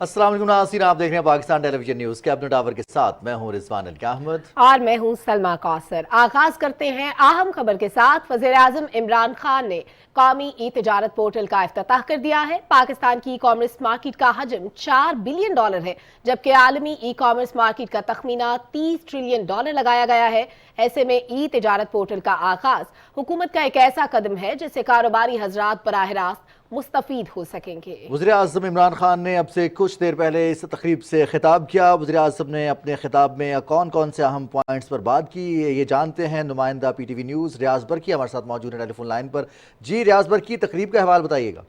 अस्सलाम वालेकुम नाज़रीन, आप देख रहे हैं Pakistan television news cabinet tower के साथ मैं हूं रिजवान अली अहमद और मैं हूं सलमा कौसर। आगाज करते हैं अहम खबर के साथ। वज़ीर-ए-आज़म इमरान खान ने कौमी ई तिजारत पोर्टल का इफ्तिताह कर दिया है। पाकिस्तान की ई कॉमर्स मार्केट का हजम $4 बिलियन है, जबकि आलमी ई कॉमर्स मार्केट का तखमीना $30 ट्रिलियन लगाया गया है। ऐसे में ई तिजारत पोर्टल का आगाज हुकूमत का एक ऐसा कदम है जिससे कारोबारी हजरात बराह रास्त मुस्तफीद हो सकेंगे। वज़ीर-ए-आज़म इमरान खान ने अब से कुछ देर पहले इस तकरीब से खिताब किया। वज़ीर-ए-आज़म ने अपने खिताब में कौन कौन से अहम पॉइंट्स पर बात की, ये जानते हैं नुमाइंदा PTV न्यूज़ रियाज बरकी हमारे साथ मौजूद है टेलीफोन लाइन पर। जी रियाज बरकी, तकरीब का हवाल बताइएगा।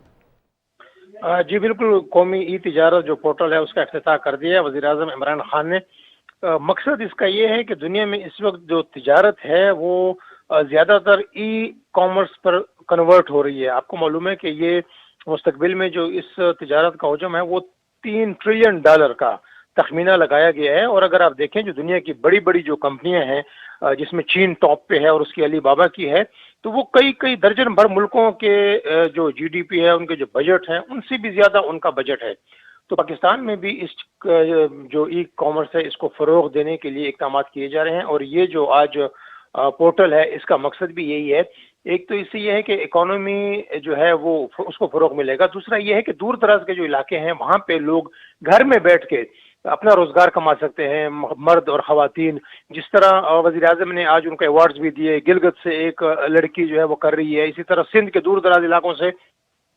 जी बिल्कुल, कौमी ई तिजारत जो पोर्टल है उसका इफ्तिताह कर दिया है वज़ीर-ए-आज़म इमरान खान ने। मकसद इसका ये है कि दुनिया में इस वक्त जो तिजारत है वो ज़्यादातर ई कॉमर्स पर कन्वर्ट हो रही है। आपको मालूम है कि ये मुस्तकबिल में जो इस तिजारत का हजम है वो $3 ट्रिलियन का तखमीना लगाया गया है। और अगर आप देखें जो दुनिया की बड़ी बड़ी जो कंपनियां हैं जिसमें चीन टॉप पे है और उसकी अली बाबा की है, तो वो कई कई दर्जन भर मुल्कों के जो GDP है, उनके जो बजट हैं, उनसे भी ज़्यादा उनका बजट है। तो पाकिस्तान में भी इस जो ई कॉमर्स है इसको फ़रोग़ देने के लिए इक़दाम किए जा रहे हैं। और ये जो आज पोर्टल है इसका मकसद भी यही है। एक तो इससे ये है कि इकोनॉमी जो है वो उसको फ़रोग़ मिलेगा। दूसरा ये है कि दूर दराज के जो इलाके हैं वहाँ पे लोग घर में बैठ के अपना रोज़गार कमा सकते हैं, मर्द और ख़वातीन। जिस तरह वज़ीर-ए-आज़म ने आज उनको अवार्ड्स भी दिए, गिलगित से एक लड़की जो है वो कर रही है, इसी तरह सिंध के दूर दराज इलाकों से।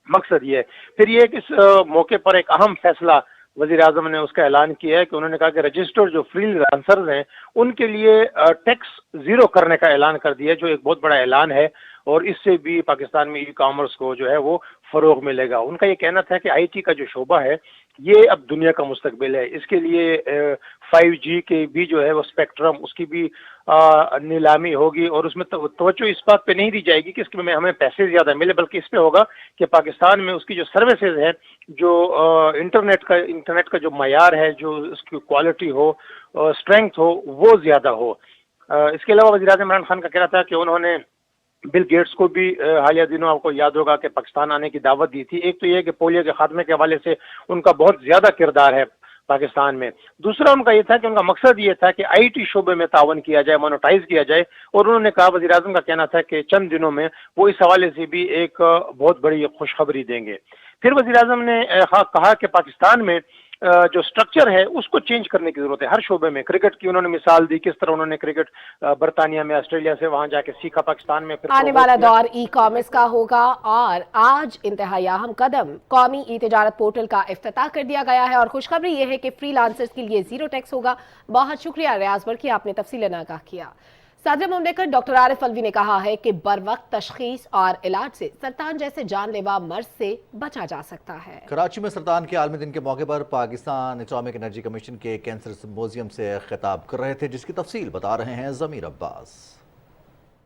मकसद ये है। फिर ये कि इस मौके पर एक अहम फैसला वज़ीर-ए-आज़म ने उसका ऐलान किया है कि उन्होंने कहा कि रजिस्टर्ड जो फ्रीलांसर्स हैं उनके लिए टैक्स ज़ीरो करने का ऐलान कर दिया, जो एक बहुत बड़ा ऐलान है। और इससे भी पाकिस्तान में ई कॉमर्स को जो है वो फ़रोग़ मिलेगा। उनका ये कहना था कि IT का जो शोबा है ये अब दुनिया का मुस्तकबिल है। इसके लिए 5G के भी जो है वो स्पेक्ट्रम उसकी भी नीलामी होगी और उसमें तवज्जो इस बात पे नहीं दी जाएगी कि इसमें हमें पैसे ज़्यादा मिले, बल्कि इस पे होगा कि पाकिस्तान में उसकी जो सर्विसेज है, जो इंटरनेट का जो मयार है, जो उसकी क्वालिटी हो, स्ट्रेंथ हो, वो ज़्यादा हो। इसके अलावा वज़ीर-ए-आज़म इमरान खान का कहना था कि उन्होंने बिल गेट्स को भी हालिया दिनों आपको याद होगा कि पाकिस्तान आने की दावत दी थी। एक तो ये कि पोलियो के खात्मे के हवाले से उनका बहुत ज़्यादा किरदार है पाकिस्तान में। दूसरा उनका ये था कि उनका मकसद ये था कि IT शोबे में तावन किया जाए, मोनेटाइज किया जाए। और उन्होंने कहा, वज़ीर-ए-आज़म का कहना था कि चंद दिनों में वो इस हवाले से भी एक बहुत बड़ी खुशखबरी देंगे। फिर वज़ीर-ए-आज़म ने कहा कि पाकिस्तान में जो स्ट्रक्चर है उसको चेंज करने की जरूरत है हर शोबे में। क्रिकेट की उन्होंने मिसाल दी, किस तरह उन्होंने क्रिकेट बरतानिया में, ऑस्ट्रेलिया से वहां जाके सीखा, पाकिस्तान में फिर आने वाला दौर ई कॉमर्स का होगा। और आज इंतहाई अहम कदम कौमी ई तिजारत पोर्टल का इफ्तिताह कर दिया गया है और खुशखबरी ये है कि फ्रीलांसर्स के लिए ज़ीरो टैक्स होगा। बहुत शुक्रिया रियाज बरकी, आपने तफसीलन आगाह किया। सदर मुमलिकत डॉक्टर आरिफ अलवी ने कहा है कि बरवक्त तशखीस और इलाज से सरतान जैसे जानलेवा मर्ज से बचा जा सकता है। कराची में सरतान के आलमी दिन के मौके पर पाकिस्तान एटॉमिक एनर्जी कमीशन के कैंसर सिम्पोजियम से खिताब कर रहे थे, जिसकी तफसील बता रहे हैं ज़मीर अब्बास।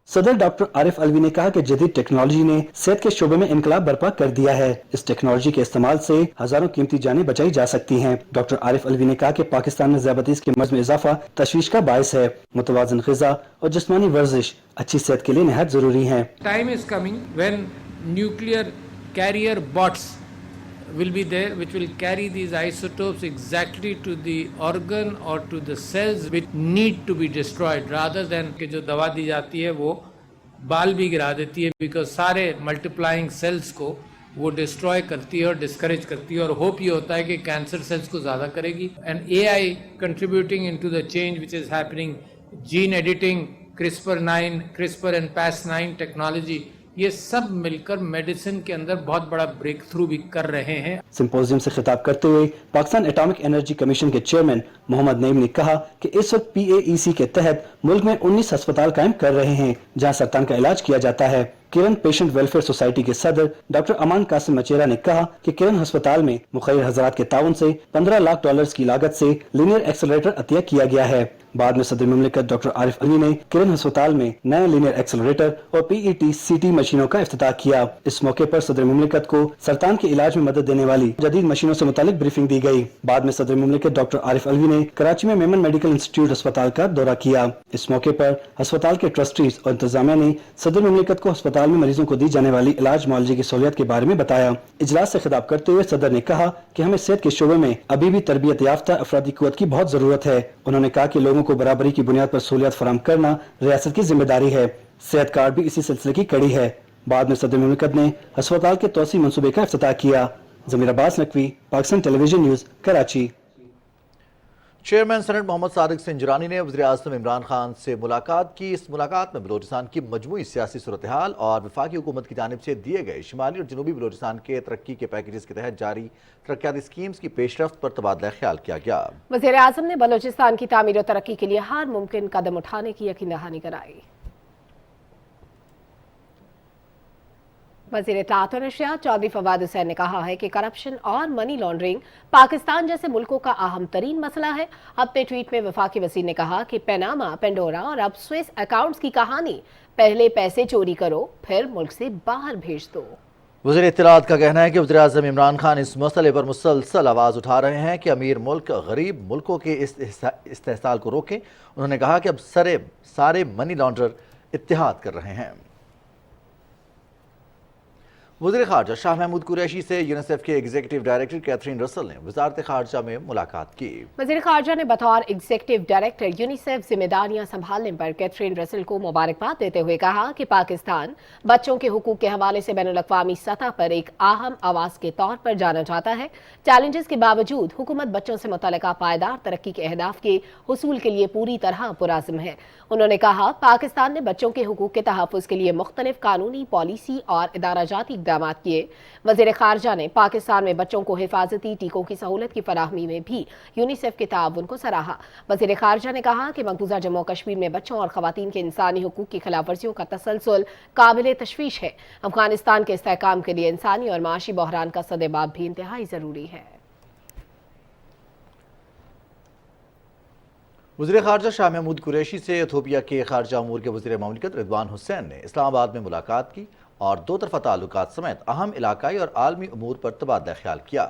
सदर डॉक्टर आरिफ अलवी ने कहा कि जदीद टेक्नोलॉजी ने सेहत के शोबे में इनकलाब बर्पा कर दिया है। इस टेक्नोलॉजी के इस्तेमाल से हजारों कीमती जानें बचाई जा सकती हैं। डॉक्टर आरिफ अलवी ने कहा कि पाकिस्तान में ज़ियाबतीस के मर्ज में इजाफा तशवीश का बायस है। मुतवाज़िन ग़िज़ा और जिस्मानी वर्जिश अच्छी सेहत के लिए निहायत जरूरी है। Time is coming when nuclear carrier boats will be there which will carry these isotopes exactly to the organ or to the cells which need to be destroyed, rather than कि जो दवा दी जाती है वो बाल भी गिरा देती है, because सारे मल्टीप्लाइंग सेल्स को वो डिस्ट्रॉय करती है और डिस्करेज करती है। और होप ये होता है कि कैंसर सेल्स को ज़्यादा करेगी। And AI contributing into the change which is happening, gene editing, CRISPR-9, CRISPR and Cas9 technology, ये सब मिलकर मेडिसिन के अंदर बहुत बड़ा ब्रेक थ्रू भी कर रहे हैं। सिंपोजियम से खिताब करते हुए पाकिस्तान एटॉमिक एनर्जी कमीशन के चेयरमैन मोहम्मद नईम ने कहा कि इस वक्त PAEC के तहत मुल्क में 19 अस्पताल कायम कर रहे हैं जहां सरतान का इलाज किया जाता है। किरण पेशेंट वेलफेयर सोसाइटी के सदर डॉक्टर अमान कासिम मचेरा ने कहा कि किरण अस्पताल में मुखैर हजरात के ताउन से $15 लाख की लागत से लीनियर एक्सेलरेटर अतिया किया गया है। बाद में सदर मुमलिकत डॉक्टर आरिफ अलवी ने किरण अस्पताल में नया लीनियर एक्सेलरेटर और PET-CT मशीनों का इफ्तिताह किया। इस मौके पर सदर मुमलिकत को सरतान के इलाज में मदद देने वाली जदीद मशीनों से मुतालिक ब्रीफिंग दी गई। बाद में सदर मुमलिकत डॉक्टर आरिफ अलवी ने कराची में मेमन मेडिकल इंस्टीट्यूट अस्पताल का दौरा किया। इस मौके पर अस्पताल के ट्रस्टीज और इंतजामिया ने सदर मुमलिकत को अस्पताल अस्पताल में मरीजों को दी जाने वाली इलाज मुआवजे की सहूलियत के बारे में बताया। इजलास से खिताब करते हुए सदर ने कहा कि हमें सेहत के शोबे में अभी भी तरबियत याफ्ता अफरादी कुव्वत की बहुत जरूरत है। उन्होंने कहा कि लोगों को बराबरी की बुनियाद पर सहूलियत फराहम करना रियासत की जिम्मेदारी है। सेहत कार्ड भी इसी सिलसिले की कड़ी है। बाद में सदर मुमलिकत ने अस्पताल के तोसी मंसूबे का इफ्तिताह किया। Zameer Abbas Naqvi, Pakistan television news, Karachi. Chairman senate Mohammad Sadiq Sanjrani ने वज़ीर आज़म इमरान खान से मुलाकात की। इस मुलाकात में बलूचिस्तान की मजमूई सियासी सूरत हाल और वफाकी हुकूमत की जानिब से दिए गए शिमाली और जनूबी बलूचिस्तान के तरक्की के पैकेजेस के तहत जारी तरक्याती स्कीम्स की पेशरफ्त पर तबादला ख्याल किया गया। वज़ीर आज़म ने बलूचिस्तान की तामीर और तरक्की के लिए हर मुमकिन कदम उठाने की यकीन दहानी कराई। वज़ीर इत्तलात और नशरियात चौधरी फवाद हुसैन ने कहा है कि करप्शन और मनी लॉन्ड्रिंग पाकिस्तान जैसे मुल्कों का अहम तरीन मसला है। अपने ट्वीट में वफाकी वज़ीर ने कहा कि पनामा, पेंडोरा और अब स्विस अकाउंट्स की कहानी, पहले पैसे चोरी करो फिर मुल्क से बाहर भेज दो। वज़ीर इत्तलात का कहना है कि वज़ीर आज़म इमरान खान इस मसले पर मुसलसल आवाज़ उठा रहे हैं कि अमीर मुल्क गरीब मुल्कों के इस्तेहसाल को रोकें। उन्होंने कहा कि अब सारे मनी लॉन्डर इत्तेहाद कर रहे हैं। वज़ीर ख़ारजा शाह महमूद कुरैशी से यूनिसेफ के एग्जीक्यूटिव डायरेक्टर कैथरीन रसल ने वज़ारत ख़ारजा में मुलाकात की। वज़ीर ख़ारजा ने बतौर एग्जीक्यूटिव डायरेक्टर यूनिसेफ जिम्मेदारियां संभालने पर कैथरीन रसल को मुबारकबाद देते हुए कहा कि पाकिस्तान बच्चों के हुकूक के हवाले से बैनुल-अक़वामी सतह पर एक अहम आवाज़ के तौर पर जाना जाता है। चैलेंजेस के बावजूद हुकूमत बच्चों से मुतल्लिक़ा पायदार तरक्की के अहदाफ के हुसूल के लिए पूरी तरह पुरअज़्म है। उन्होंने कहा पाकिस्तान ने बच्चों के हुकूक के तहफ़्फ़ुज़ के लिए मुख्तलिफ कानूनी पॉलिसी और इदाराजाती इक़दामात किए। वज़ीर ख़ारजा ने पाकिस्तान में बच्चों को हिफाजती टीकों की सहूलत की फराहमी में भी यूनिसेफ के ताउन को सराहा। वज़ीर ख़ारजा ने कहा कि मकबूजा जम्मू कश्मीर में बच्चों और ख़वातीन के इंसानी हुकूक की खिलाफ वर्जियों का तसलसल काबिल तशवीश है। अफ़गानिस्तान के इस्तेहकाम के लिए इंसानी और माशी बहरान का सद्देबाब भी इंतहाई ज़रूरी है। वज़ीर ख़ारजा शाह महमूद कुरैशी से इथियोपिया के ख़ारजा अमूर के वज़ीर ममलिकत रिदवान हुसैन ने इस्लामाबाद में मुलाकात की और दो तरफ़ा ताल्लुकात समेत अहम इलाकाई और आलमी उमूर पर तबादला ख्याल किया।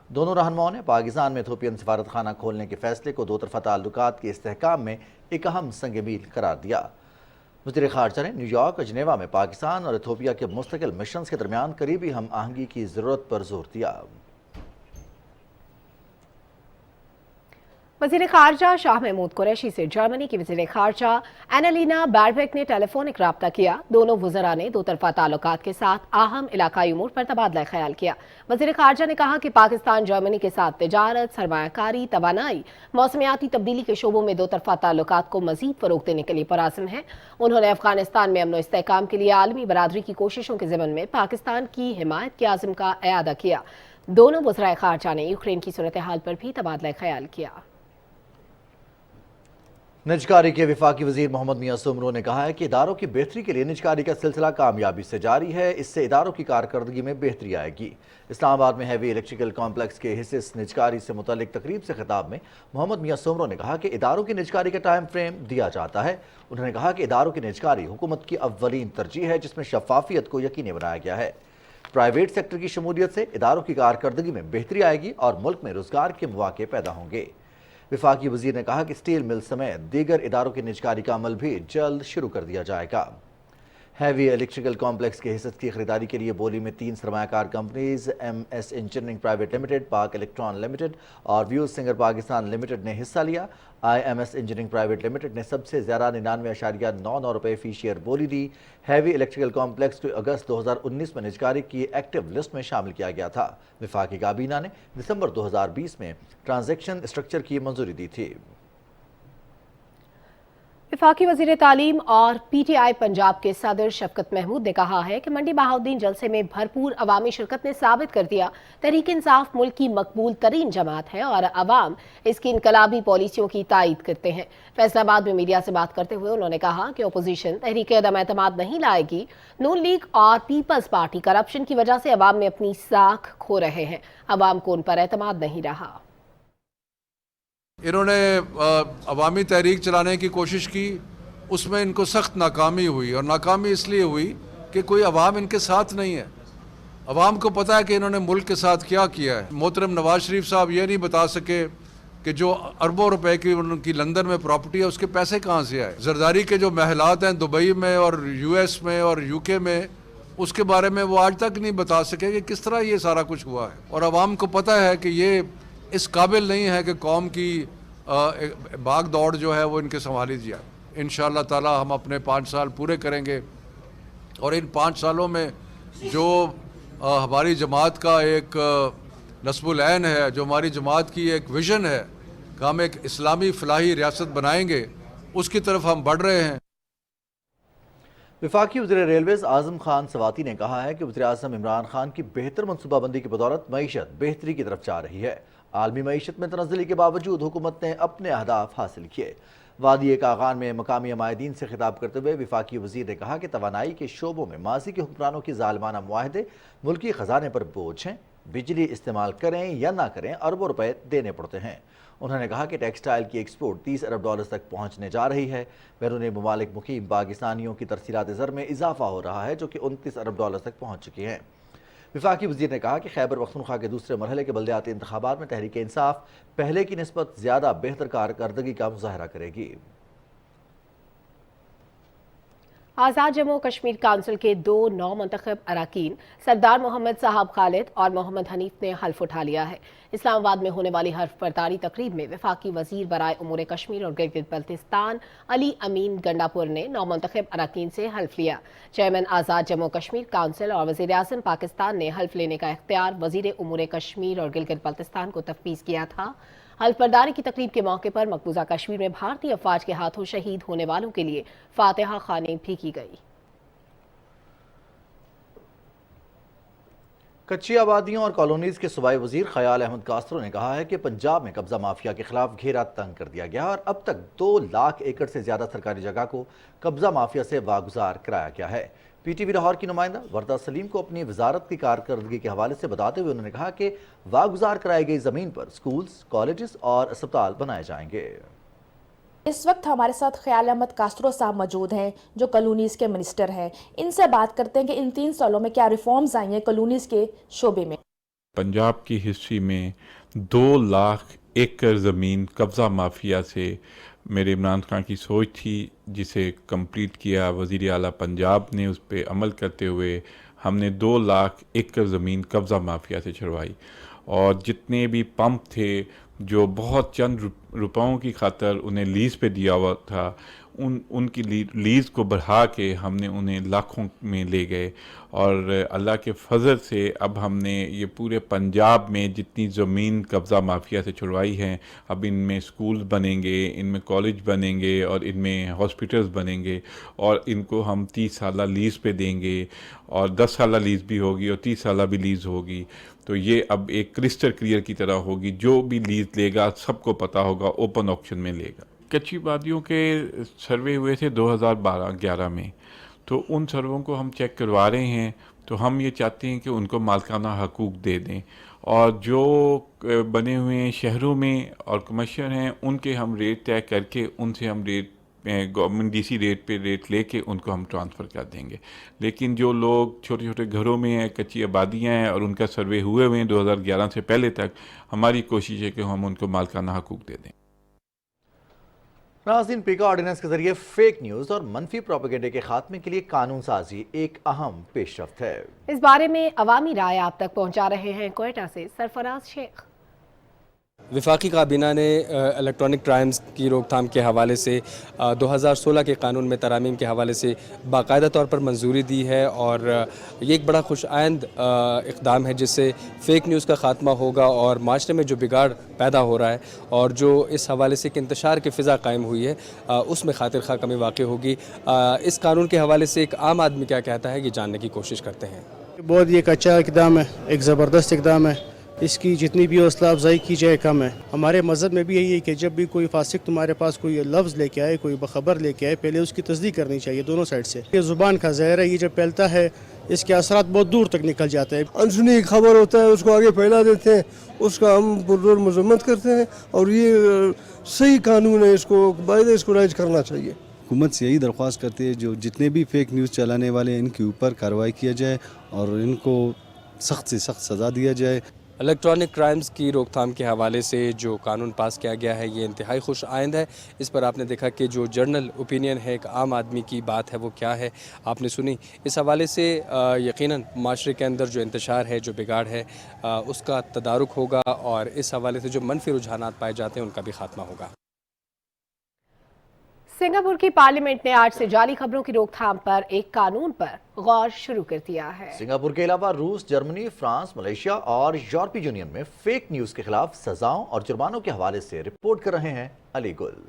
दोनों रहनुमाओं ने पाकिस्तान में इथियोपियन सफारत खाना खोलने के फैसले को दो तरफ़ा ताल्लुकात के इस्तेहकाम में एक अहम संग मील करार दिया। वज़ीर ख़ारजा ने न्यूयॉर्क और जिनेवा में पाकिस्तान और इथियोपिया के मुस्तकिल मिशन के दरमियान करीबी हम आहंगी की ज़रूरत पर जोर दिया। वज़ीर ख़ारजा शाह महमूद कुरैशी से जर्मनी की वज़ीर ख़ारजा एनालिना बैरबेक ने टेलीफोनिक रब्ता किया। दोनों वज़रा ने दो तरफ़ा ताल्लुकात के साथ अहम इलाकाई उमूर पर तबादला ख्याल किया। वज़ीर ख़ारजा ने कहा कि पाकिस्तान जर्मनी के साथ तिजारत, सरमायाकारी, तवानाई, मौसमियाती तब्दीली के शोबों में दो तरफ़ा ताल्लुकात को मज़ीद फ़रोग़ देने के लिए पुरअज़्म है। उन्होंने अफ़गानिस्तान में अमन व इस्तेहकाम के लिए आलमी बरादरी की कोशिशों के ज़िमन में पाकिस्तान की हिमायत के आज़म का इआदा किया। दोनों वज़रा ख़ारजा ने यूक्रेन की सूरत हाल पर भी तबादला ख्याल किया। निजकारी के वफाकी वज़ीर मोहम्मद मियां सुमरो ने कहा है कि इदारों की बेहतरी के लिए निजकारी का सिलसिला कामयाबी से जारी है। इससे इदारों की कारकर्दगी में बेहतरी आएगी। इस्लामाबाद में हैवी इलेक्ट्रिकल कॉम्प्लेक्स के हिस्से निजकारी से मुतल्लिक तकरीब से खिताब में मोहम्मद मियां सुमरो ने कहा कि इदारों की निजकारी का टाइम फ्रेम दिया जाता है। उन्होंने कहा कि इदारों की निजकारी हुकूमत की अव्वलीन तरजीह है, जिसमें शफाफियत को यकीनी बनाया गया है। प्राइवेट सेक्टर की शमूलियत से इदारों की कारकर्दगी में बेहतरी आएगी और मुल्क में रोजगार के मौके पैदा होंगे। वफाकी वज़ीर ने कहा कि स्टील मिल समेत दीगर इदारों की निजकारी का अमल भी जल्द शुरू कर दिया जाएगा। हैवी इलेक्ट्रिकल कॉम्प्लेक्स के हिस्से की खरीदारी के लिए बोली में 3 सरमायाकार companies MS engineering private limited, Pak electron limited और व्यूज सिंगर पाकिस्तान लिमिटेड ने हिस्सा लिया। IMS इंजीनियरिंग प्राइवेट लिमिटेड ने सबसे ज़्यादा 99.99 रुपये फी शेयर बोली दी। हैवी इलेक्ट्रिकल कॉम्प्लेक्स को अगस्त 2019 में निजकारी की एक्टिव लिस्ट में शामिल किया गया था। वफाकी काबीना ने दिसंबर 2020 में ट्रांजैक्शन स्ट्रक्चर की मंजूरी दी थी। वफाकी वज़ीर तालीम और PTI पंजाब के सदर शफकत महमूद ने कहा है कि मंडी बहाउद्दीन जलसे में भरपूर अवामी शिरकत ने साबित कर दिया तहरीक इंसाफ मुल्क की मकबूल तरीन जमात है और अवाम इसकी इनकलाबी पॉलिसियों की तायद करते हैं। फैसलाबाद में मीडिया से बात करते हुए उन्होंने कहा कि अपोजिशन तहरीक अदम एतमाद नहीं लाएगी। नून लीग और पीपल्स पार्टी करप्शन की वजह से अवाम में अपनी साख खो रहे हैं। अवाम को उन पर एतमाद नहीं रहा। इन्होंने अवामी तहरीक चलाने की कोशिश की, उसमें इनको सख्त नाकामी हुई और नाकामी इसलिए हुई कि कोई अवाम इनके साथ नहीं है। अवाम को पता है कि इन्होंने मुल्क के साथ क्या किया है। मोहतरम नवाज शरीफ साहब ये नहीं बता सके कि जो अरबों रुपए की उनकी लंदन में प्रॉपर्टी है उसके पैसे कहाँ से आए। जरदारी के जो महलात हैं दुबई में और US में और UK में اس کے بارے میں وہ آج تک نہیں بتا سکے کہ کس طرح یہ سارا کچھ ہوا ہے، اور عوام کو پتہ ہے کہ یہ اس قابل نہیں ہے کہ قوم کی بھاگ دوڑ جو ہے وہ ان کے سنبھالی جائے۔ انشاءاللہ تعالی ہم اپنے 5 سال پورے کریں گے، اور ان 5 سالوں میں جو ہماری جماعت کا ایک نصب العین ہے، جو ہماری جماعت کی ایک ویژن ہے کہ ہم ایک اسلامی فلاحی ریاست بنائیں گے، اس کی طرف ہم بڑھ رہے ہیں۔ وفاقی وزیر ریلویز اعظم خان سواتی نے کہا ہے کہ وزیراعظم عمران خان کی بہتر منصوبہ بندی کی بدولت معیشت بہتری کی طرف جا رہی ہے۔ عالمی معیشت میں تنزلی کے باوجود حکومت نے اپنے اہداف حاصل کیے۔ وادی کاغان میں مقامی عمائدین سے خطاب کرتے ہوئے وفاقی وزیر نے کہا کہ توانائی کے شعبوں میں ماضی کے حکمرانوں کے ظالمانہ معاہدے ملکی خزانے پر بوجھ ہیں، بجلی استعمال کریں یا نہ کریں اربوں روپے دینے پڑتے ہیں۔ انہوں نے کہا کہ ٹیکسٹائل کی ایکسپورٹ 30 ارب ڈالر تک پہنچنے جا رہی ہے۔ بیرونی ممالک مقیم پاکستانیوں کی ترسیلات زر میں اضافہ ہو رہا ہے جو کہ 29 ارب ڈالر تک پہنچ چکی ہیں۔ وفاقی وزیر نے کہا کہ خیبر پختونخوا کے دوسرے مرحلے کے بلدیاتی انتخابات میں تحریک انصاف پہلے کی نسبت زیادہ بہتر کارکردگی کا مظاہرہ کرے گی۔ آزاد جموں کشمیر کونسل کے 2 نو منتخب اراکین سردار محمد صاحب خالد اور محمد حنیف نے حلف اٹھا لیا ہے۔ اسلام آباد میں ہونے والی حلف برداری تقریب میں وفاقی وزیر برائے امور کشمیر اور گلگت بلتستان علی امین گنڈاپور نے نو منتخب اراکین سے حلف لیا۔ چیئرمین آزاد جموں کشمیر کونسل اور وزیر اعظم پاکستان نے حلف لینے کا اختیار وزیر امور کشمیر اور گلگت بلتستان کو تفویض کیا تھا۔ حلف برداری کی تقریب کے موقع پر مقبوضہ کشمیر میں بھارتی افواج کے ہاتھوں شہید ہونے والوں کے لیے فاتحہ خوانی بھی کی گئی۔ کچی آبادیوں اور کالونیز کے صوبائی وزیر خیال احمد کاسترو نے کہا ہے کہ پنجاب میں قبضہ مافیا کے خلاف گھیرا تنگ کر دیا گیا اور اب تک 2 لاکھ ایکڑ سے زیادہ سرکاری جگہ کو قبضہ مافیا سے واگزار کرایا گیا ہے۔ پی ٹی وی لاہور کی نمائندہ وردہ سلیم کو اپنی وزارت کی کارکردگی کے حوالے سے بتاتے ہوئے انہوں نے کہا کہ واگزار کرائی گئی زمین پر سکولز، کالجز اور اسپتال بنائے جائیں گے۔ اس وقت ہمارے ساتھ خیال احمد کاسترو صاحب موجود ہیں جو کالونیز کے منسٹر ہیں۔ ان سے بات کرتے ہیں کہ ان 3 سالوں میں کیا ریفارمز آئی ہیں کالونیز کے شعبے میں۔ پنجاب کی ہسٹری میں 2 لاکھ ایکڑ زمین قبضہ مافیا سے میرے عمران خان کی سوچ تھی، جسے کمپلیٹ کیا وزیر اعلیٰ پنجاب نے، اس پہ عمل کرتے ہوئے ہم نے 2 لاکھ ایکڑ زمین قبضہ مافیا سے چھڑوائی، اور جتنے بھی پمپ تھے جو بہت چند روپوں کی خاطر انہیں لیز پہ دیا ہوا تھا، ان کی لیز کو بڑھا کے ہم نے انہیں لاکھوں میں لے گئے، اور اللہ کے فضل سے اب ہم نے یہ پورے پنجاب میں جتنی زمین قبضہ مافیا سے چھڑوائی ہیں، اب ان میں سکولز بنیں گے، ان میں کالج بنیں گے، اور ان میں ہاسپٹلز بنیں گے، اور ان کو ہم 30 سالہ لیز پہ دیں گے، اور 10 سالہ لیز بھی ہوگی اور 30 سالہ بھی لیز ہوگی۔ تو یہ اب ایک کرسٹل کلیئر کی طرح ہوگی، جو بھی لیز لے گا سب کو پتہ ہوگا، اوپن آکشن میں لے گا۔ کچی وادیوں کے سروے ہوئے تھے 2012-11 میں، تو ان سرووں کو ہم چیک کروا رہے ہیں، تو ہم یہ چاہتے ہیں کہ ان کو مالکانہ حقوق دے دیں، اور جو بنے ہوئے ہیں شہروں میں اور کمرشل ہیں ان کے ہم ریٹ طے کر کے ان سے ہم rate government D C rate پہ ریٹ لے کے ان کو ہم ٹرانسفر کر دیں گے۔ لیکن جو لوگ چھوٹے چھوٹے گھروں میں ہیں، کچی آبادیاں ہیں، اور ان کا سروے ہوئے ہوئے ہیں 2011 سے پہلے تک، ہماری کوشش ہے کہ ہم ان کو مالکانہ حقوق دے دیں۔ ناظرین، پیکا آرڈیننس کے ذریعے فیک نیوز اور منفی پروپیگنڈے کے خاتمے کے لیے قانون سازی ایک اہم پیش رفت ہے۔ اس بارے میں عوامی رائے آپ تک پہنچا رہے ہیں کوئٹہ سے سرفراز شیخ۔ وفاقی کابینہ نے الیکٹرانک کرائمز کی روک تھام کے حوالے سے 2016 کے قانون میں ترامیم کے حوالے سے باقاعدہ طور پر منظوری دی ہے، اور یہ ایک بڑا خوش آئند اقدام ہے جس سے فیک نیوز کا خاتمہ ہوگا، اور معاشرے میں جو بگاڑ پیدا ہو رہا ہے اور جو اس حوالے سے کہ انتشار کی فضا قائم ہوئی ہے اس میں خاطر خواہ کمی واقع ہوگی۔ اس قانون کے حوالے سے ایک عام آدمی کیا کہتا ہے یہ جاننے کی کوشش کرتے ہیں۔ بہت یہ اچھا اقدام ہے، ایک زبردست اقدام ہے، اس کی جتنی بھی حوصلہ افزائی کی جائے کم ہے۔ ہمارے مذہب میں بھی یہی ہے کہ جب بھی کوئی فاسق تمہارے پاس کوئی لفظ لے کے آئے، کوئی بخبر لے کے آئے، پہلے اس کی تصدیق کرنی چاہیے دونوں سائڈ سے۔ یہ زبان کا زہر ہے، یہ جب پھیلتا ہے اس کے اثرات بہت دور تک نکل جاتے ہیں۔ انسنی خبر ہوتا ہے اس کو آگے پھیلا دیتے ہیں، اس کا ہم پرزور مذمت کرتے ہیں، اور یہ صحیح قانون ہے، اس کو باقاعدہ اس کو رائج کرنا چاہیے۔ حکومت سے یہی درخواست کرتے ہیں جو جتنے بھی فیک نیوز چلانے والے ہیں ان کے اوپر کارروائی کیا جائے اور ان کو سخت سے سخت سزا دیا جائے۔ इलेक्ट्रॉनिक क्राइम्स की रोकथाम के हवाले से जो कानून पास किया गया है ये इंतहाई खुश आइंद है। इस पर आपने देखा कि जो जर्नल ओपिनियन है, एक आम आदमी की बात है, वो क्या है आपने सुनी। इस हवाले से यकीनन माशरे के अंदर जो इंतशार है, जो बिगाड़ है, उसका तदारुक होगा और इस हवाले से जो मनफी रुझानात पाए जाते हैं उनका भी खात्मा होगा। सिंगापुर की पार्लियामेंट ने आज से जाली खबरों की रोकथाम पर एक कानून पर गौर शुरू कर दिया है। सिंगापुर के अलावा रूस, जर्मनी, फ्रांस, मलेशिया और यूरोपीय यूनियन में फेक न्यूज के खिलाफ सजाओं और जुर्मानों के हवाले से रिपोर्ट कर रहे हैं अली गुल।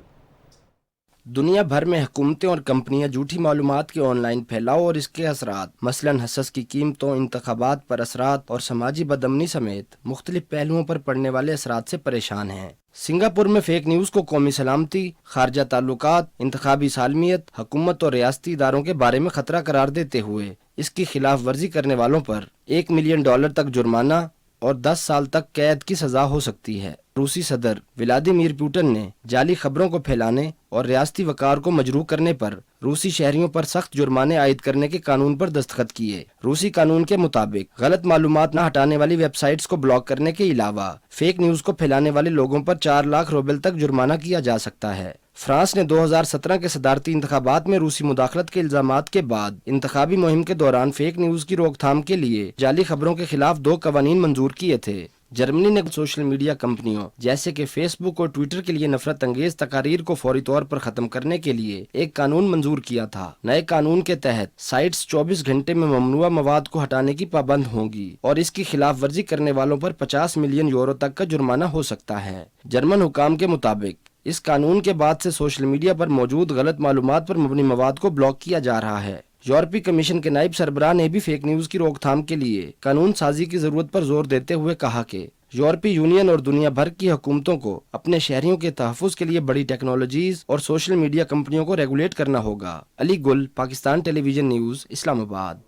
दुनिया भर में हुकूमतें और कंपनियां झूठी मालूमात के ऑनलाइन फैलाव और इसके असरात, मसलन हसस की कीमतों, इंतखाबात पर असरात और समाजी बदअमनी समेत मुख्तलिफ पहलुओं पर पड़ने वाले असरात से परेशान हैं। सिंगापुर में फेक न्यूज को कौमी सलामती, खारजा ताल्लुकात, इंतखाबी सालमियत, हुकूमत और रियासती इदारों के बारे में खतरा करार देते हुए इसकी खिलाफ वर्जी करने वालों पर $1 मिलियन तक जुर्माना और 10 साल तक कैद की सजा हो सकती है। रूसी सदर व्लादिमीर पुतिन ने जाली खबरों को फैलाने और रियासती वकार को मजरूह करने पर रूसी शहरियों पर सख्त जुर्माने आयद करने के कानून पर दस्तखत किए। रूसी कानून के मुताबिक गलत मालूमात न हटाने वाली वेबसाइट्स को ब्लॉक करने के अलावा फेक न्यूज को फैलाने वाले लोगों पर 4 लाख रूबल तक जुर्माना किया जा सकता है। फ्रांस ने 2017 के सदारती इंतखाबात में रूसी मुदाखलत के इल्जामात के बाद इंतखाबी मुहिम के दौरान फेक न्यूज की रोकथाम के लिए जाली खबरों के खिलाफ 2 कवानीन मंजूर किए थे। जर्मनी ने सोशल मीडिया कंपनियों जैसे कि फेसबुक और ट्विटर के लिए नफरत अंगेज तकारीर को फौरी तौर पर खत्म करने के लिए एक कानून मंजूर किया था। नए कानून के तहत साइट्स 24 घंटे में ममनुआ मवाद को हटाने की पाबंद होंगी और इसकी खिलाफ वर्जी करने वालों पर 50 मिलियन यूरो तक का जुर्माना हो सकता है। जर्मन हुकाम के मुताबिक इस कानून के बाद से सोशल मीडिया पर मौजूद गलत मालूमात पर मबनी मवाद को ब्लॉक किया जा रहा है। यूरोपीय कमीशन के नायब सरबराह ने भी फेक न्यूज की रोकथाम के लिए कानून साजी की जरूरत पर जोर देते हुए कहा कि यूरोपीय यूनियन और दुनिया भर की हुकूमतों को अपने शहरियों के तहफ़्फ़ुज़ के लिए बड़ी टेक्नोलॉजीज और सोशल मीडिया कंपनियों को रेगुलेट करना होगा। अली गुल, पाकिस्तान टेलीविजन न्यूज़, इस्लामाबाद।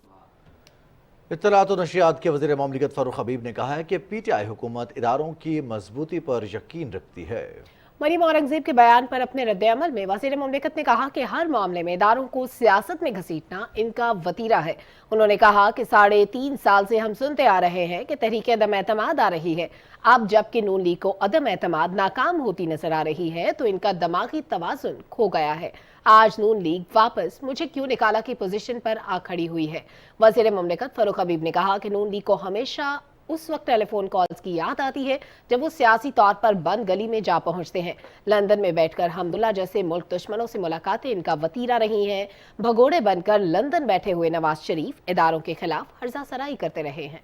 इत्तलात और नशरियात के वज़ीर ममलिकत फारूक हबीब ने कहा है कि PTI हुकूमत इदारों की मजबूती पर यकीन रखती है। मरीम औरंगजेब के बयान पर अपने रद्द-ए-अमल में वज़ीर ममलिकत ने कहा कि हर मामले में इदारों को सियासत में घसीटना इनका वतीरा है। उन्होंने कहा कि 3.5 साल से हम सुनते आ रहे हैं कि तहरीक अदम एतमाद आ रही है। अब जबकि नून लीग को अदम एतमाद नाकाम होती नजर आ रही है तो इनका दिमागी तवाज़ुन खो गया है। आज नून लीग वापस मुझे क्यों निकाला की पोजीशन पर आ खड़ी हुई है। वज़ीर ममलिकत फारूक हबीब ने कहा कि नून लीग को हमेशा उस वक्त टेलीफोन कॉल्स की याद आती है जब वो सियासी तौर पर बंद गली में जा पहुंचते हैं। लंदन में बैठकर हमदुल्ला जैसे मुल्क दुश्मनों से मुलाकातें इनका वतीरा रही हैं। भगोड़े बनकर लंदन बैठे हुए नवाज शरीफ इदारों के खिलाफ हर्जा सराई करते रहे हैं।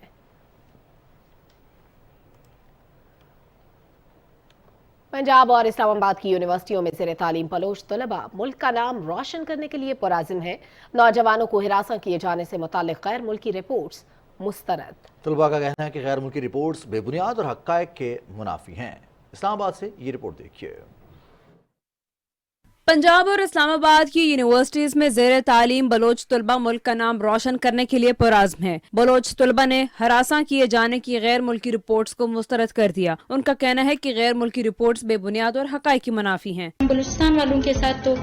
पंजाब और इस्लामाबाद की यूनिवर्सिटियों में ज़ेर तालीम बलोच तलबा मुल्क का नाम रोशन करने के लिए पुराज़िम है। नौजवानों को हिरासत किए जाने से मुताल्लिक़ गैर मुल्की रिपोर्ट्स मुस्तरद। तलबा का कहना है कि गैर मुल्की रिपोर्ट्स बेबुनियाद और हक़ाइक़ के मुनाफी हैं। इस्लामाबाद से ये रिपोर्ट देखिए। पंजाब और इस्लामाबाद की यूनिवर्सिटीज में ज़ेर तालीम बलोच तलबा मुल्क का नाम रोशन करने के लिए पुराज़्म है। बलोच तलबा ने हरासा किए जाने की गैर मुल्की रिपोर्ट्स को मुस्तरद कर दिया। उनका कहना है कि गैर मुल्की रिपोर्ट्स बेबुनियाद और हक़ाइक़ की मुनाफी हैं। बलूचिस्तान वालों के साथ तो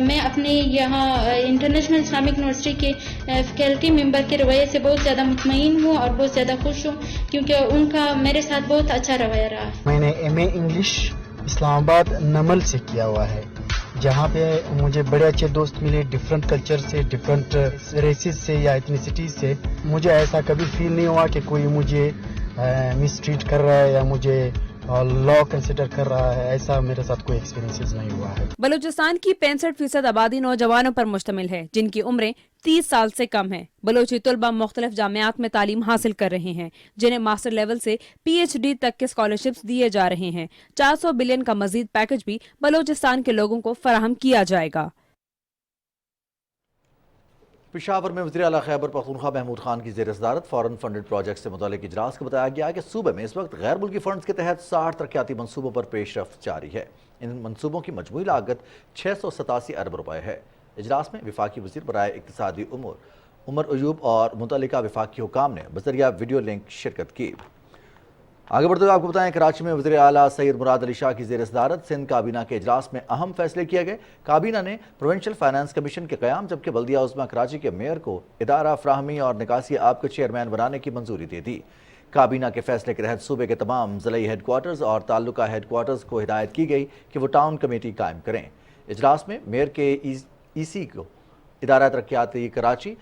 मैं अपने यहाँ इंटरनेशनल इस्लामिक यूनिवर्सिटी के फैकल्टी मेंबर के रवैये से बहुत ज़्यादा मुतमईन हूँ और बहुत ज़्यादा खुश हूँ क्योंकि उनका मेरे साथ बहुत अच्छा रवैया रहा। मैंने MA इंग्लिश इस्लामाबाद नमल से किया हुआ है, जहाँ पे मुझे बड़े अच्छे दोस्त मिले डिफरेंट कल्चर से, डिफरेंट रेसेस से या एथनिसिटीज से। मुझे ऐसा कभी फील नहीं हुआ कि कोई मुझे मिसट्रीट कर रहा है या मुझे लॉ कंसिडर कर रहा है। ऐसा मेरे साथ कोई एक्सपीरियंसेस नहीं हुआ है। बलूचिस्तान की 65% आबादी नौजवानों पर मुश्तमिल है जिनकी उम्रें 30 साल से कम है। बलोची तलबा मुख्तलिफ जामियात में तालीम हासिल कर रहे हैं जिन्हें मास्टर लेवल से PhD तक के स्कॉलरशिप्स दिए जा रहे हैं। 400 बिलियन का मजीद पैकेज भी बलोचिस्तान के लोगों को फराहम किया जाएगा। पेशावर में वज़ीर आला खैबर पख्तूनख्वा महमूद खान की ज़ेर सदारत फॉरेन फंडेड प्रोजेक्ट से मुताल्लिक़ इजलास को बताया गया कि सूबे में इस वक्त गैर मुल्की फंड्स के तहत 60 तरक्याती मनसूबों पर पेशरफ्त जारी है। इन मनसूबों की मजमूई लागत 687 अरब रुपए है। इजलास में वफाकी वज़ीर बराए इक़्तिसादी उमूर उमर अयूब और मुतल्लिका वफाकी हुकाम ने बज़रिया वीडियो लिंक शिरकत की। आगे बढ़ते हुए आपको बताएं, कराची में वज़ीर आला सैयद मुराद अली शाह की ज़ेर सदारत सिंध काबीना के इजलास में अहम फैसले किए गए। काबीना ने प्रोविंशियल फाइनेंस कमीशन के क़याम जबकि बल्दिया उज़्मा कराची के मेयर को इदारा फ़राहमी और निकासी आब के चेयरमैन बनाने की मंजूरी दे दी। کابینہ کے فیصلے کے تحت صوبے کے تمام ضلعی ہیڈ کوارٹرز اور تعلقہ ہیڈ کوارٹرز کو ہدایت کی گئی کہ وہ ٹاؤن کمیٹی قائم کریں۔ اجلاس میں میئر کے ای سی کو ادارہ ترقیاتی کراچی،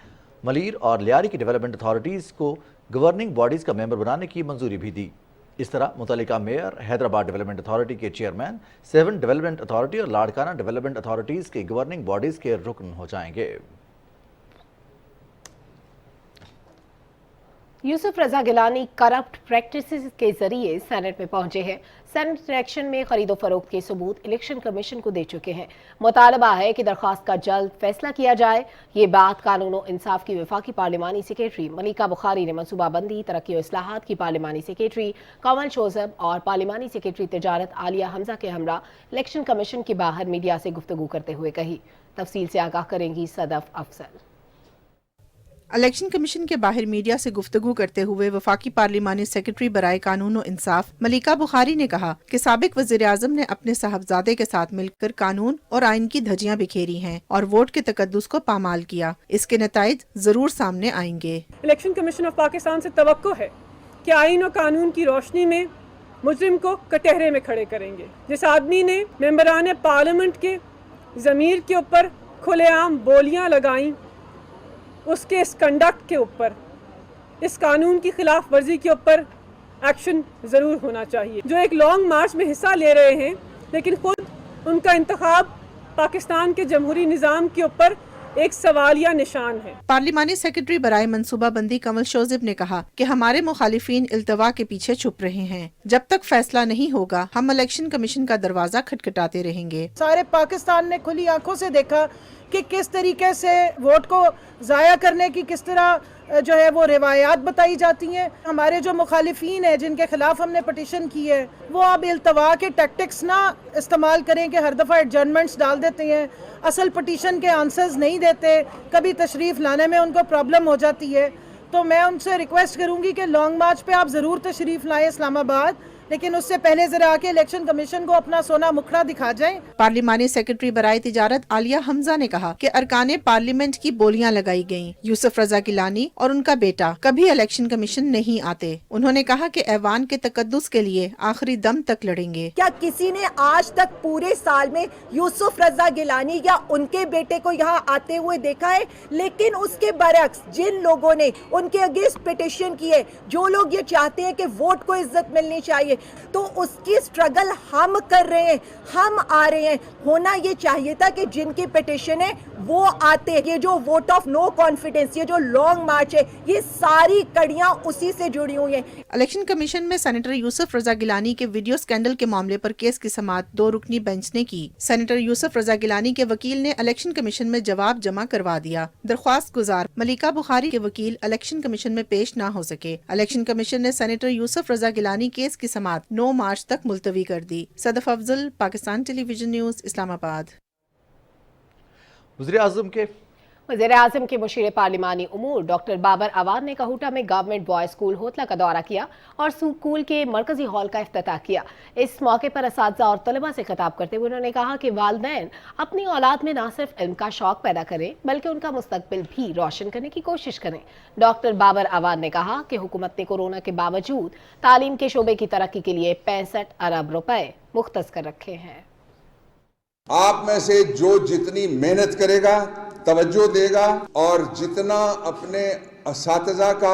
ملیر اور لیاری کی ڈیولپمنٹ اتھارٹیز کو گورننگ باڈیز کا ممبر بنانے کی منظوری بھی دی۔ اس طرح متعلقہ میئر حیدرآباد ڈیولپمنٹ اتھارٹی کے چیئرمین، 7 ڈیولپمنٹ اتھارٹی اور لاڑکانہ ڈیولپمنٹ اتھارٹیز کے گورننگ باڈیز کے رکن ہو جائیں گے۔ یوسف رضا گیلانی کرپٹ پریکٹسز کے ذریعے سینٹ میں پہنچے ہیں۔ سینٹ الیکشن میں خرید و فروخت کے ثبوت الیکشن کمیشن کو دے چکے ہیں۔ مطالبہ ہے کہ درخواست کا جلد فیصلہ کیا جائے۔ یہ بات قانون و انصاف کی وفاقی پارلیمانی سیکریٹری ملیکہ بخاری نے منصوبہ بندی، ترقی و اصلاحات کی پارلیمانی سیکریٹری کمل شوذب اور پارلیمانی سیکریٹری تجارت عالیہ حمزہ کے ہمراہ الیکشن کمیشن کے باہر میڈیا سے گفتگو کرتے ہوئے کہی۔ تفصیل سے آگاہ کریں گی صدف افضل۔ الیکشن کمیشن کے باہر میڈیا سے گفتگو کرتے ہوئے وفاقی پارلیمانی سیکریٹری برائے قانون و انصاف ملیکہ بخاری نے کہا کہ سابق وزیر اعظم نے اپنے صاحبزادے کے ساتھ مل کر قانون اور آئین کی دھجیاں بکھیری ہیں اور ووٹ کے تقدس کو پامال کیا۔ اس کے نتائج ضرور سامنے آئیں گے۔ الیکشن کمیشن آف پاکستان سے توقع ہے کہ آئین و قانون کی روشنی میں مجرم کو کٹہرے میں کھڑے کریں گے۔ جس آدمی نے ممبران پارلیمنٹ کے ضمیر کے اوپر کھلے عام بولیاں لگائیں، اس کے اس کنڈکٹ کے اوپر، اس قانون کی خلاف ورزی کے اوپر ایکشن ضرور ہونا چاہیے۔ جو ایک لانگ مارچ میں حصہ لے رہے ہیں لیکن خود ان کا انتخاب پاکستان کے جمہوری نظام کے اوپر ایک سوالیہ نشان ہے۔ پارلیمانی سیکریٹری برائے منصوبہ بندی کمل شوذب نے کہا کہ ہمارے مخالفین التوا کے پیچھے چھپ رہے ہیں۔ جب تک فیصلہ نہیں ہوگا ہم الیکشن کمیشن کا دروازہ کھٹکھٹاتے رہیں گے۔ سارے پاکستان نے کھلی آنکھوں سے دیکھا کہ کس طریقے سے ووٹ کو ضائع کرنے کی کس طرح جو ہے وہ روایات بتائی جاتی ہیں۔ ہمارے جو مخالفین ہیں جن کے خلاف ہم نے پٹیشن کی ہے وہ اب التوا کے ٹیکٹکس نہ استعمال کریں کہ ہر دفعہ ایڈجرنمنٹس ڈال دیتے ہیں، اصل پٹیشن کے آنسرز نہیں دیتے، کبھی تشریف لانے میں ان کو پرابلم ہو جاتی ہے۔ تو میں ان سے ریکویسٹ کروں گی کہ لانگ مارچ پہ آپ ضرور تشریف لائیں اسلام آباد، لیکن اس سے پہلے ذرا آ کے الیکشن کمیشن کو اپنا سونا مکھڑا دکھا جائیں۔ پارلیمانی سیکریٹری برائے تجارت عالیہ حمزہ نے کہا کہ ارکان پارلیمنٹ کی بولیاں لگائی گئیں۔ یوسف رضا گیلانی اور ان کا بیٹا کبھی الیکشن کمیشن نہیں آتے۔ انہوں نے کہا کہ ایوان کے تقدس کے لیے آخری دم تک لڑیں گے۔ کیا کسی نے آج تک پورے سال میں یوسف رضا گیلانی یا ان کے بیٹے کو یہاں آتے ہوئے دیکھا ہے؟ لیکن اس کے برعکس جن لوگوں نے ان کے اگینسٹ پٹیشن کی ہے، جو لوگ یہ چاہتے ہیں کہ ووٹ کو عزت ملنی چاہیے، تو اس کی سٹرگل ہم کر رہے ہیں، ہم آ رہے ہیں۔ ہونا یہ چاہیے تھا کہ جن کی پٹیشن ہے وہ آتے۔ یہ جو ووٹ آف نو کانفیڈنس، یہ جو لانگ مارچ ہے، یہ ساری کڑیاں اسی سے جڑی ہوئی ہیں۔ الیکشن کمیشن میں سینیٹر یوسف رضا گیلانی کے ویڈیو سکینڈل کے معاملے پر کیس کی سماعت 2 رکنی بینچ نے کی۔ سینیٹر یوسف رضا گیلانی کے وکیل نے الیکشن کمیشن میں جواب جمع کروا دیا۔ درخواست گزار ملیکہ بخاری کے وکیل الیکشن کمیشن میں پیش نہ ہو سکے۔ الیکشن کمیشن نے سینیٹر یوسف رضا گیلانی کیس کی سماعت 9 مارچ تک ملتوی کر دی۔ صدف افضل، پاکستان ٹیلی ویژن نیوز، اسلام آباد۔ وزیر اعظم کے مشیر پارلیمانی امور ڈاکٹر بابر عوان نے کہوٹہ میں گورنمنٹ بوائز اسکول ہوتلا کا دورہ کیا اور اسکول کے مرکزی ہال کا افتتاح کیا۔ اس موقع پر اساتذہ اور طلباء سے خطاب کرتے ہوئے انہوں نے کہا کہ والدین اپنی اولاد میں نہ صرف علم کا شوق پیدا کریں بلکہ ان کا مستقبل بھی روشن کرنے کی کوشش کریں۔ ڈاکٹر بابر عوان نے کہا کہ حکومت نے کورونا کے باوجود تعلیم کے شعبے کی ترقی کے لیے 65 ارب روپے مختص کر رکھے ہیں۔ آپ میں سے جو جتنی محنت کرے گا، توجہ دے گا اور جتنا اپنے اساتذہ کا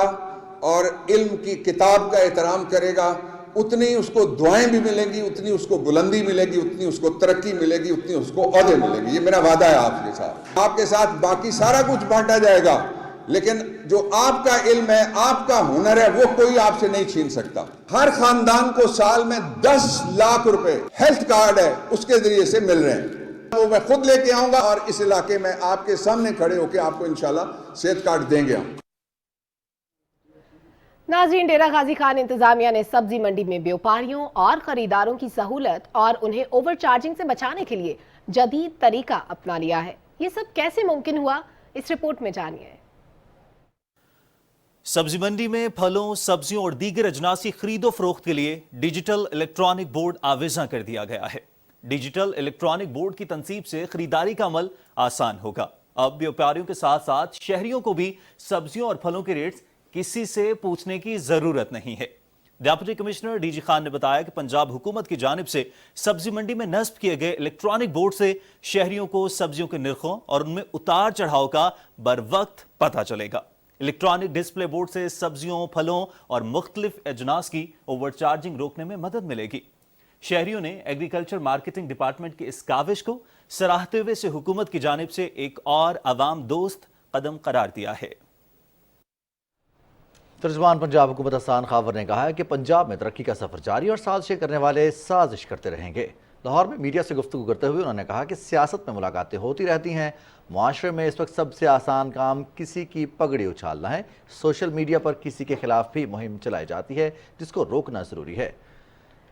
اور علم کی کتاب کا احترام کرے گا، اتنی اس کو دعائیں بھی ملیں گی، اتنی اس کو بلندی ملے گی، اتنی اس کو ترقی ملے گی، اتنی اس کو عہدے ملے گی۔ یہ میرا وعدہ ہے آپ کے ساتھ۔ آپ کے ساتھ باقی سارا کچھ بانٹا جائے گا، لیکن جو آپ کا علم ہے، آپ کا ہنر ہے، وہ کوئی آپ سے نہیں چھین سکتا۔ ہر خاندان کو سال میں 10 لاکھ روپے ہیلتھ کارڈ ہے اس کے ذریعے سے مل رہے ہیں۔ وہ میں خود لے کے آؤں گا اور اس علاقے میں آپ کے سامنے کھڑے ہو کے آپ کو انشاءاللہ صحت کارڈ دیں گے ہم۔ ناظرین، ڈیرہ غازی خان انتظامیہ نے سبزی منڈی میں بیوپاریوں اور خریداروں کی سہولت اور انہیں اوور چارجنگ سے بچانے کے لیے جدید طریقہ اپنا لیا ہے۔ یہ سب کیسے ممکن ہوا، اس رپورٹ میں جانیے۔ سبزی منڈی میں پھلوں، سبزیوں اور دیگر اجناسی خرید و فروخت کے لیے ڈیجیٹل الیکٹرانک بورڈ آویزاں کر دیا گیا ہے۔ ڈیجیٹل الیکٹرانک بورڈ کی تنصیب سے خریداری کا عمل آسان ہوگا۔ اب بیوپاریوں کے ساتھ ساتھ شہریوں کو بھی سبزیوں اور پھلوں کے ریٹس किसी से पूछने की जरूरत नहीं है। डिप्टी कमिश्नर डीजी खान ने बताया कि पंजाब हुकूमत की जानिब से सब्जी मंडी में नस्ब किए गए इलेक्ट्रॉनिक बोर्ड से शहरियों को सब्जियों के निर्खों और उनमें उतार चढ़ाव का बर वक्त पता चलेगा। इलेक्ट्रॉनिक डिस्प्ले बोर्ड से सब्जियों, फलों और मुख्तलिफ अजनास की ओवरचार्जिंग रोकने में मदद मिलेगी। शहरियों ने एग्रीकल्चर मार्केटिंग डिपार्टमेंट की इस काविश को सराहते हुए इसे हुकूमत की जानिब से एक और अवाम दोस्त कदम करार दिया है। तर्जुमान पंजाब हुकूमत हसन खावर ने कहा है कि पंजाब में तरक्की का सफर जारी और साजिशें करने वाले साजिश करते रहेंगे। लाहौर में मीडिया से गुफ्तगू करते हुए उन्होंने कहा कि सियासत में मुलाकातें होती रहती हैं, मुआशरे में इस वक्त सबसे आसान काम किसी की पगड़ी उछालना है। सोशल मीडिया पर किसी के खिलाफ भी मुहिम चलाई जाती है जिसको रोकना ज़रूरी है।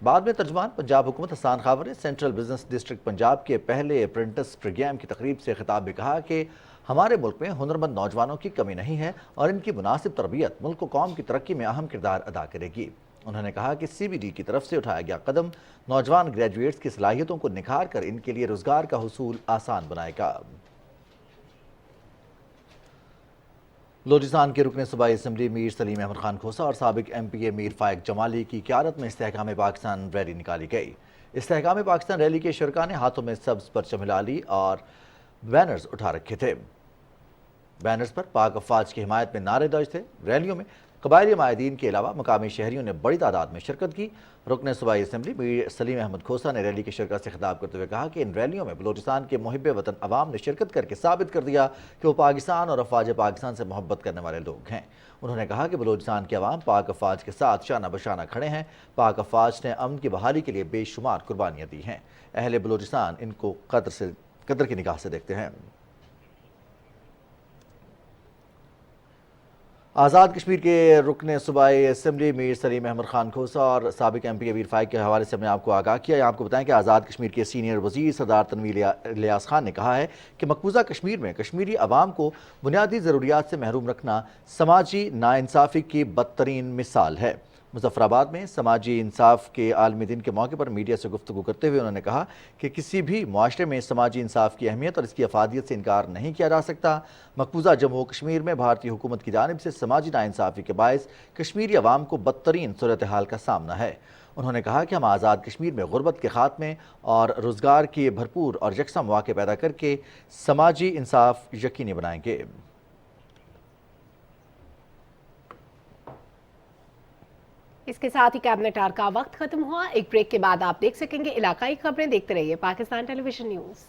बाद में तर्जुमान पंजाब हुकूमत हसन खावर ने सेंट्रल बिजनेस डिस्ट्रिक्ट पंजाब के पहले अप्रेंटिस प्रोग्राम की तकरीब से खिताब में कहा कि हमारे मुल्क में हुनरमंद नौजवानों की कमी नहीं है और इनकी मुनासिब तरबियत मुल्क व कौम की तरक्की में अहम किरदार अदा करेगी। उन्होंने कहा कि CBD की तरफ से उठाया गया कदम नौजवान ग्रेजुएट्स की सलाहियतों को निखार कर इनके लिए रोजगार का हुसूल आसान बनाएगा। बलोचिस्तान के रुकने सूबाई असम्बली मीर सलीम अहमद खान खोसा और साबिक MPA मीर फाइक जमाली की क़यादत में इस्तेहकाम पाकिस्तान रैली निकाली गई। इस्तेहकाम पाकिस्तान रैली के शुरका ने हाथों में सब्ज़ परचम हिला ली और बैनर्स उठा रखे थे। बैनर्स पर पाक अफवाज की हिमायत में नारे दर्ज थे। रैलियों में कबायली माहिदीन के अलावा मकामी शहरियों ने बड़ी तादाद में शिरकत की। रुकने सूबाई असम्बली मीर सलीम अहमद खोसा ने रैली की शिरकत से खिताब करते हुए कहा कि इन रैलियों में बलोचिस्तान के मुहिब वतन अवाम ने शिरकत करके साबित कर दिया कि वो पाकिस्तान और अफवाज पाकिस्तान से मोहब्बत करने वाले लोग हैं। उन्होंने कहा कि बलोचिस्तान के अवाम पाक अफवाज के साथ शाना बशाना खड़े हैं। पाक अफवाज ने अमन की बहाली के लिए बेशुमार कुर्बानियाँ दी हैं। अहले बलोचिस्तान इनको कदर की निगाह से देखते हैं। आज़ाद कश्मीर के रुकने सूबाई असम्बली मीर सलीम अहमद खान खोसा और साबिक MPA मीर फाइक के हवाले से हमने आपको आगाह किया। आपको बताएं कि आज़ाद कश्मीर के सीनियर वज़ीर सरदार तनवीर इलियास खान ने कहा है कि मकबूजा कश्मीर में कश्मीरी अवाम को बुनियादी ज़रूरियात से महरूम रखना समाजी नाइंसाफ़ी की बदतरीन मिसाल है। मुज़फ़्फ़राबाद में समाजी इंसाफ के आलमी दिन के मौके पर मीडिया से गुफ्तगू करते हुए उन्होंने कहा कि किसी भी मुआशरे में समाजी इंसाफ की अहमियत और इसकी अफादियत से इनकार नहीं किया जा सकता। मकबूजा जम्मू कश्मीर में भारतीय हुकूमत की जानिब से समाजी नाइंसाफ़ी के बायस कश्मीरी अवाम को बदतरीन सूरत हाल का सामना है। उन्होंने कहा कि हम आज़ाद कश्मीर में गुर्बत के खात्मे और रोज़गार के भरपूर और यकसा मौके पैदा करके समाजी इंसाफ यकीनी बनाएंगे। इसके साथ ही कैबिनेट आर का वक्त खत्म हुआ। एक ब्रेक के बाद आप देख सकेंगे इलाकाई खबरें। देखते रहिए पाकिस्तान टेलीविजन न्यूज़।